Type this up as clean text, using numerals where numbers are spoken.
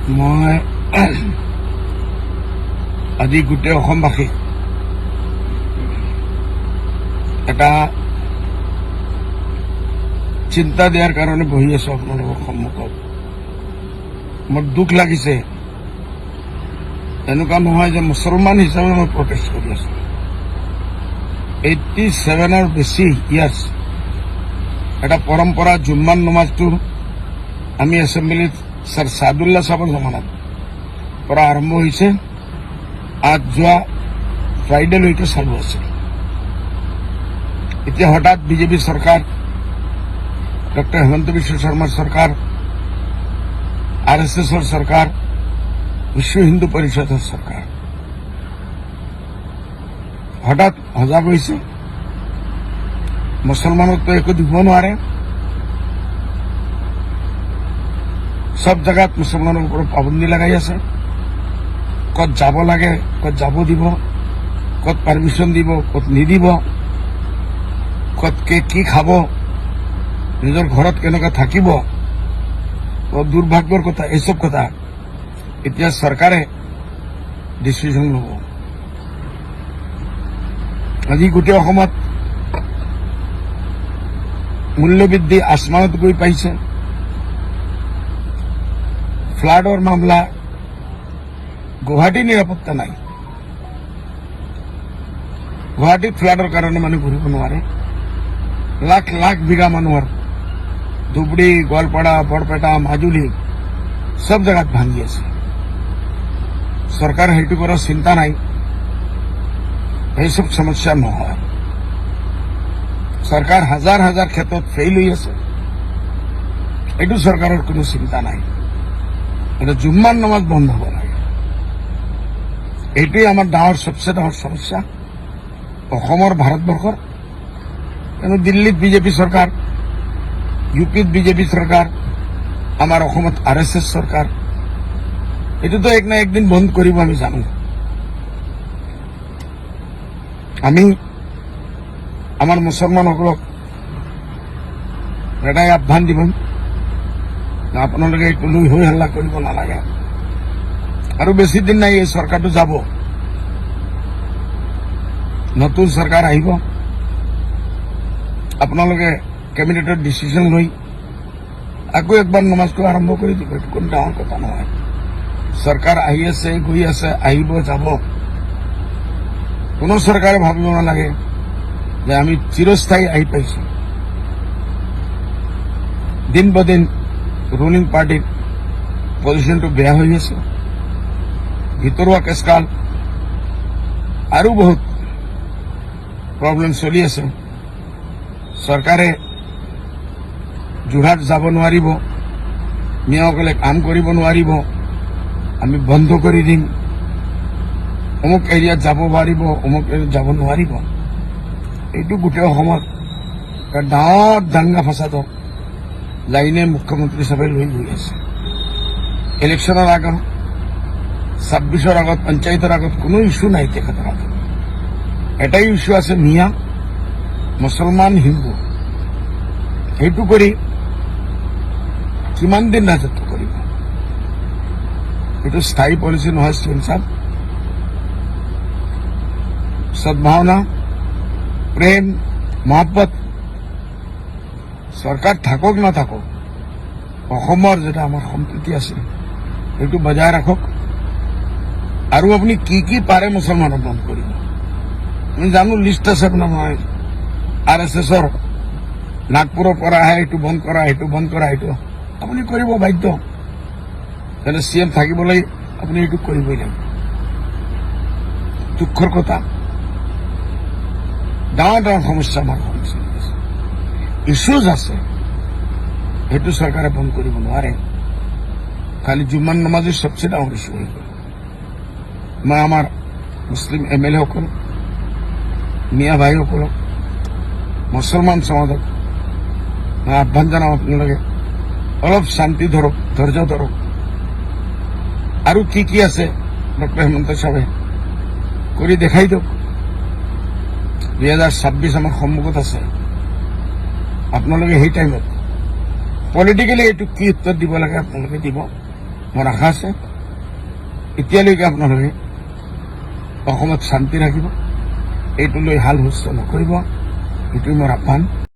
মই আজি গোটেই অসমবাসী এটা চিন্তা দিয়াৰ কাৰণে বহি আছো আপোনালোকৰ সন্মুখত। মোৰ দুখ লাগিছে, এনেকুৱা নহয় যে মুছলমান হিচাপে মই প্ৰটেষ্ট কৰি আছো। 87 বেছি ইয়াৰ্ছ এটা পৰম্পৰা জুম্মান নমাজটো আমি এছেম্বলিত ছাৰ ছাদুল্লাহ চাহাবৰ জমানাত পৰা আৰম্ভ হৈছে। আজ যোৱা ফ্ৰাইডেলৈকে চালু আছে। এতিয়া হঠাৎ বিজেপি চৰকাৰ, ডক্টৰ হেমন্ত বিশ্ব শৰ্মাৰ চৰকাৰ, RSSৰ চৰকাৰ, বিশ্ব হিন্দু পৰিষদৰ চৰকাৰ হঠাৎ সজাগ হৈছে। মুছলমানকতো একো দিব নোৱাৰে। সব জায়গাত মুছলমানৰ ওপৰত পাবন্দী লগাই আছে। কত যাব লাগে, কত যাব দিব, কত পারমিশন দিব, কত নিদিব, কত কি খাব, নিজৰ ঘৰত কেনেকৈ থাকিব, দুৰ্ভাগ্যৰ কথা। এইসব কথা এতিয়া চৰকাৰে ডিচিশন ল'ব। আজি গোটেই অসমত মূল্যবৃদ্ধি আসমানত গৈ পাইছে। ফ্লাডৰ মামলা, গুৱাহাটীৰ নিৰাপত্তা নাই। গুৱাহাটীত ফ্লাডৰ কাৰণে মানুহ ঘূৰিব নোৱাৰে। লাখ লাখ বিঘা মানুহৰ ধুবুৰী, গোৱালপাৰা, বৰপেটা, মাজুলী সব জায়গাত ভাঙি আছে। চৰকাৰ সেইটো কৰাৰ চিন্তা নাই। এইসব সমস্যা নহয়। চৰকাৰ হাজাৰ হাজাৰ ক্ষেত্ৰত ফেইল হৈ আছে। এইটো চৰকাৰৰ কোনো চিন্তা নাই। এটা জুম্মান নামাজ বন্ধ হ'ব লাগে। এইটোৱে আমাৰ ডাঙৰ সবচে ডাঙৰ সমস্যা অসমৰ, ভাৰতবৰ্ষৰ। কিন্তু দিল্লীত বিজেপি চৰকাৰ, ইউপিত বিজেপি চৰকাৰ, আমাৰ অসমত RSS চৰকাৰ। এইটোতো এক না একদিন বন্ধ কৰিব, আমি জানো। আমি আমাৰ মুছলমানসকলক এটাই আহ্বান দিব, আপোনালোকে এইটো লৈ হৈ হাল্লা কৰিব নালাগে। আৰু বেছি দিন নাই, এই চৰকাৰটো যাব, নতুন চৰকাৰ আহিব। আপোনালোকে কেবিনেটৰ ডিচিশন লৈ আকৌ একবাৰ নমাজটো আৰম্ভ কৰি দিব। এইটো কোনো ডাঙৰ কথা নহয়। চৰকাৰ আহি আছে, গৈ আছে, আহিব, যাব। কোনো চৰকাৰে ভাবিব নালাগে যে আমি চিৰস্থায়ী আহি পাইছো। দিন বদিন ৰুলিং পাৰ্টিৰ পজিশ্যনটো বেয়া হৈ আছে। ভিতৰুৱা কেছকাল আৰু বহুত প্ৰব্লেম চলি আছে। চৰকাৰে যোৰহাট যাব নোৱাৰিব, মিয়াসকলে কাম কৰিব নোৱাৰিব, আমি বন্ধ কৰি দিম। অমুক এৰিয়াত যাব পাৰিব, অমুক এৰিয়াত যাব নোৱাৰিব। এইটো গোটেই অসমত ডাঙৰ দাঙ্গা ফাসাদৰ লাইনে মুখ্যমন্ত্ৰী হিচাপে লৈ গৈ আছে। ইলেকশ্যনৰ আগত, 26ৰ আগত, পঞ্চায়তৰ আগত কোনো ইস্যু নাই তেখেতৰ আগত। এটাই ইস্যু আছে, মিয়া মুছলমান হিন্দু। সেইটো কৰি কিমান দিন ৰাজত্ব কৰিব? এইটো স্থায়ী পলিচি নহয়। চিএম সাহেব, সদ্ভাৱনা, প্ৰেম, মহব্বত চৰকাৰ থাকক নাথাকক, অসমৰ যেটা আমাৰ সম্প্ৰীতি আছে সেইটো বজাই ৰাখক। আৰু আপুনি কি কি পাৰে মুছলমানক বন্ধ কৰিব। আমি জানো, লিষ্ট আছে আপোনাৰ নহয়। RSSৰ নাগপুৰৰ পৰা আহে, এইটো বন্ধ কৰা, সেইটো বন্ধ কৰা। এইটো আপুনি কৰিব বাধ্য। যেনে CM থাকিবলৈ আপুনি এইটো কৰিবই লাগিব। দুখৰ কথা, ডাঙৰ ডাঙৰ সমস্যা আমাৰ সমস্যা আছে, ইছ্যুজ আছে। সেইটো চৰকাৰে বন্ধ কৰিব নোৱাৰে। খালি জুম্মান নমাজেই সবচে ডাঙৰ ইছ্যু হৈ গ'ল। মই আমাৰ মুছলিম MLA সকল, মিয়া ভাইসকলক, মুছলমান সমাজক মই আহ্বান জনাওঁ, আপোনালোকে অলপ শান্তি ধৰক, ধৈৰ্য ধৰক। আৰু কি কি আছে ডক্টৰ হেমন্ত সাহেবে কৰি দেখাই দিয়ক। 2026 আমাৰ সন্মুখত আছে। আপোনালোকে সেই টাইমত পলিটিক্যালি এইটো কি উত্তৰ দিব লাগে আপোনালোকে দিব। মোৰ আশা আছে এতিয়ালৈকে আপোনালোকে অসমত শান্তি ৰাখিব, এইটো লৈ হাল হুলস্থুল নকৰিব, এইটোৱে মোৰ আহ্বান।